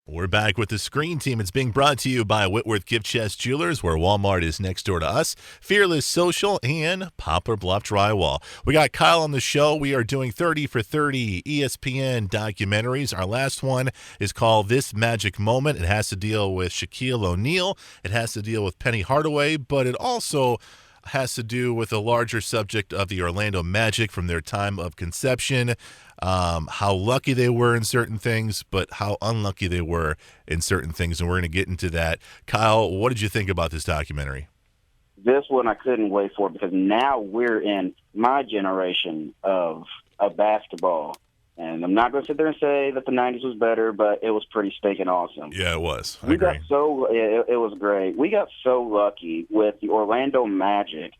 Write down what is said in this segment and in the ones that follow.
We're back with the Screen Team. It's being brought to you by Whitworth Gift Chest Jewelers, where Walmart is next door to us, Fearless Social, and Poplar Bluff Drywall. We got Kyle on the show. We are doing 30 for 30 ESPN documentaries. Our last one is called This Magic Moment. It has to deal with Shaquille O'Neal. It has to deal with Penny Hardaway, but it also has to do with a larger subject of the Orlando Magic from their time of conception, how lucky they were in certain things, but how unlucky they were in certain things, and we're going to get into that. Kyle, what did you think about this documentary? This one I couldn't wait for because now we're in my generation of basketball. And I'm not going to sit there and say that the 90s was better, but it was pretty stinking awesome. Yeah, it was. It was great. We got so lucky with the Orlando Magic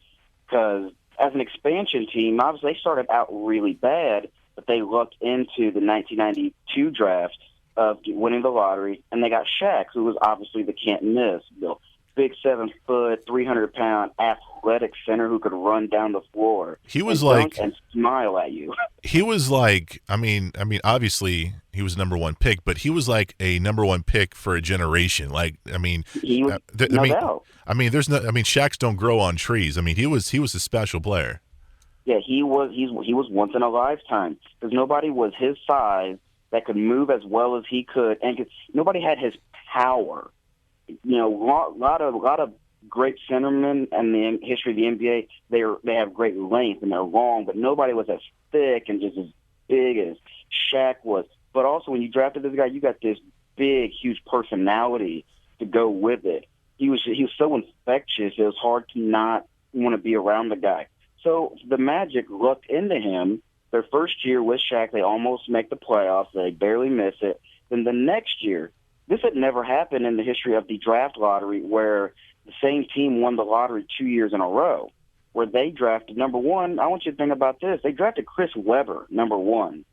because as an expansion team, obviously they started out really bad, but they lucked into the 1992 draft of winning the lottery, and they got Shaq, who was obviously the can't miss. The big 7-foot, 300-pound athletic center who could run down the floor. He was and smile at you. He was like, I mean, obviously he was number one pick, but he was like a number one pick for a generation. Like, I mean, he was, there's Shaqs don't grow on trees. I mean, he was a special player. Yeah, he was once in a lifetime because nobody was his size that could move as well as he could, and nobody had his power. You know, a lot of great centermen in the history of the NBA. They have great length and they're long, but nobody was as thick and just as big as Shaq was. But also, when you drafted this guy, you got this big, huge personality to go with it. He was so infectious. It was hard to not want to be around the guy. So the Magic looked into him. Their first year with Shaq, they almost make the playoffs. They barely miss it. Then the next year, this had never happened in the history of the draft lottery where the same team won the lottery 2 years in a row, where they drafted number one. I want you to think about this. They drafted Chris Webber, number one.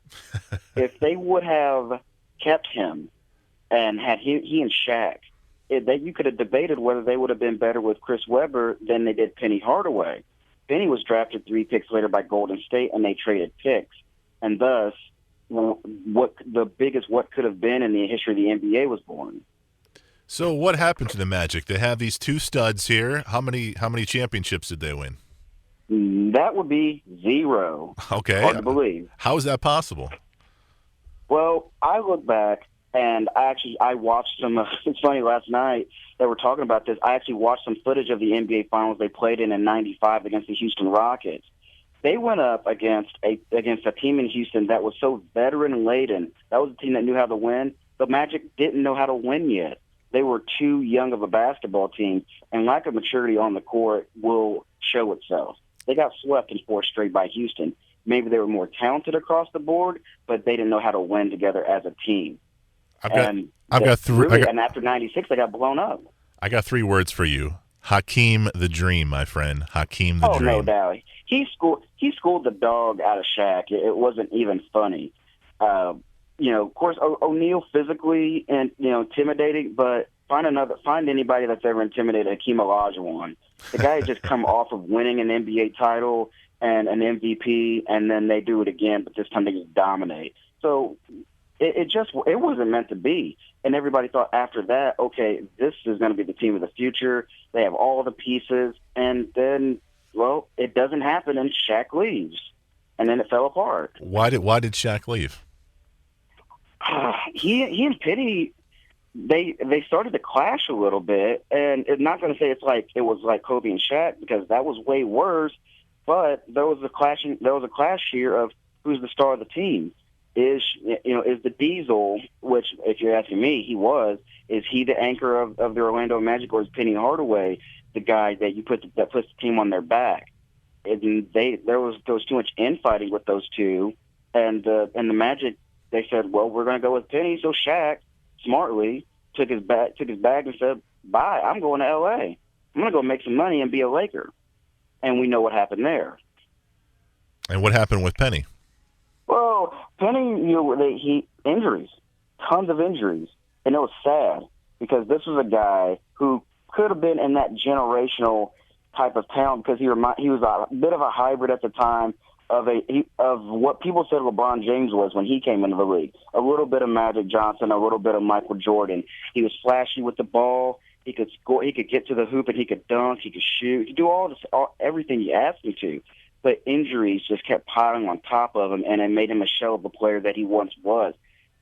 If they would have kept him and had he and Shaq, you could have debated whether they would have been better with Chris Webber than they did Penny Hardaway. Penny was drafted 3 picks later by Golden State, and they traded picks. And thus, what could have been in the history of the NBA was born. So what happened to the Magic? They have these two studs here. How many championships did they win? That would be 0. Okay. Hard to believe. How is that possible? Well, I look back, and I watched some. It's funny, last night they were talking about this. I actually watched some footage of the NBA Finals they played in '95 against the Houston Rockets. They went up against a team in Houston that was so veteran-laden. That was a team that knew how to win. The Magic didn't know how to win yet. They were too young of a basketball team, and lack of maturity on the court will show itself. They got swept in 4 straight by Houston. Maybe they were more talented across the board, but they didn't know how to win together as a team. I've got 3. And after '96, they got blown up. I got 3 words for you. Hakeem the Dream, my friend. Hakeem the Dream. Oh, no doubt. He schooled the dog out of Shaq. It wasn't even funny. Of course, O'Neal physically and intimidating, but find anybody that's ever intimidated Hakeem Olajuwon. The guy had just come off of winning an NBA title and an MVP, and then they do it again, but this time they just dominate. So it wasn't meant to be. And everybody thought after that, okay, this is going to be the team of the future. They have all the pieces, and then, well, it doesn't happen, and Shaq leaves, and then it fell apart. Why did Shaq leave? He and Penny, they started to clash a little bit, and I'm not going to say it was like Kobe and Shaq because that was way worse. But there was a clash here of who's the star of the team. Is the Diesel, which if you're asking me, he was. Is he the anchor of the Orlando Magic, or is Penny Hardaway the guy that that puts the team on their back? And there was too much infighting with those two, and the Magic. They said, well, we're going to go with Penny. So Shaq, smartly, took his bag and said, bye, I'm going to L.A. I'm going to go make some money and be a Laker. And we know what happened there. And what happened with Penny? Well, Penny, injuries, tons of injuries. And it was sad because this was a guy who could have been in that generational type of talent because he was a bit of a hybrid at the time of what people said LeBron James was when he came into the league. A little bit of Magic Johnson, a little bit of Michael Jordan. He was flashy with the ball. He could score. He could get to the hoop, and he could dunk. He could shoot. He could do everything you asked him to. But injuries just kept piling on top of him, and it made him a shell of the player that he once was.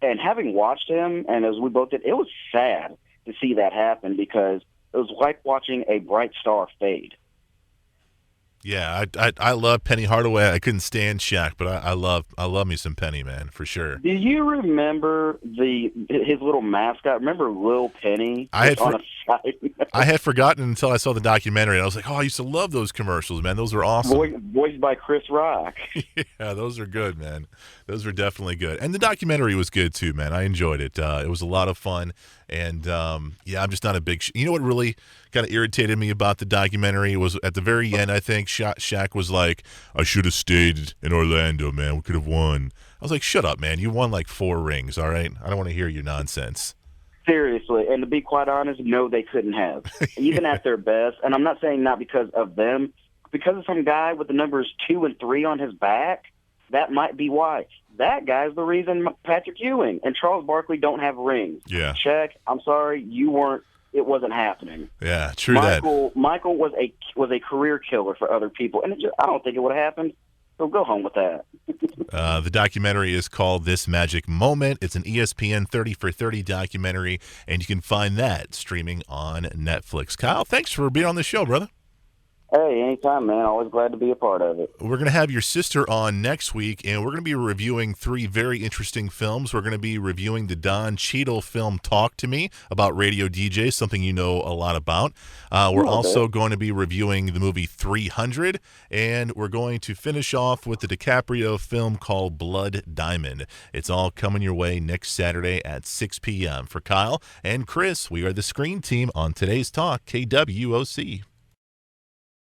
And having watched him, and as we both did, it was sad to see that happen because it was like watching a bright star fade. Yeah, I love Penny Hardaway. I couldn't stand Shaq, but I love me some Penny, man, for sure. Do you remember his little mascot? Remember Lil Penny? I had on a side? I had forgotten until I saw the documentary, and I was like, oh, I used to love those commercials, man. Those were awesome. Voiced by Chris Rock. Yeah, those are good, man. Those were definitely good. And the documentary was good, too, man. I enjoyed it. It was a lot of fun. And, yeah, I'm just not a big – you know what really kind of irritated me about the documentary was at the very end, I think, Shaq was like, I should have stayed in Orlando, man. We could have won. I was like, shut up, man. You won like 4 rings, all right? I don't want to hear your nonsense. Seriously, and to be quite honest, no, they couldn't have, even at their best. And I'm not saying not because of them, because of some guy with the numbers 2 and 3 on his back. That might be why. That guy's the reason Patrick Ewing and Charles Barkley don't have rings. Yeah, Shaq, I'm sorry, you weren't. It wasn't happening. Yeah, true. Michael was a career killer for other people, and I don't think it would have happened. So go home with that. The documentary is called This Magic Moment. It's an ESPN 30 for 30 documentary, and you can find that streaming on Netflix. Kyle, thanks for being on the show, brother. Hey, anytime, man. Always glad to be a part of it. We're going to have your sister on next week, and we're going to be reviewing 3 very interesting films. We're going to be reviewing the Don Cheadle film Talk to Me about radio DJs, something you know a lot about. We're also going to be reviewing the movie 300, and we're going to finish off with the DiCaprio film called Blood Diamond. It's all coming your way next Saturday at 6 p.m. For Kyle and Chris, we are the Screen Team on today's Talk, KWOC.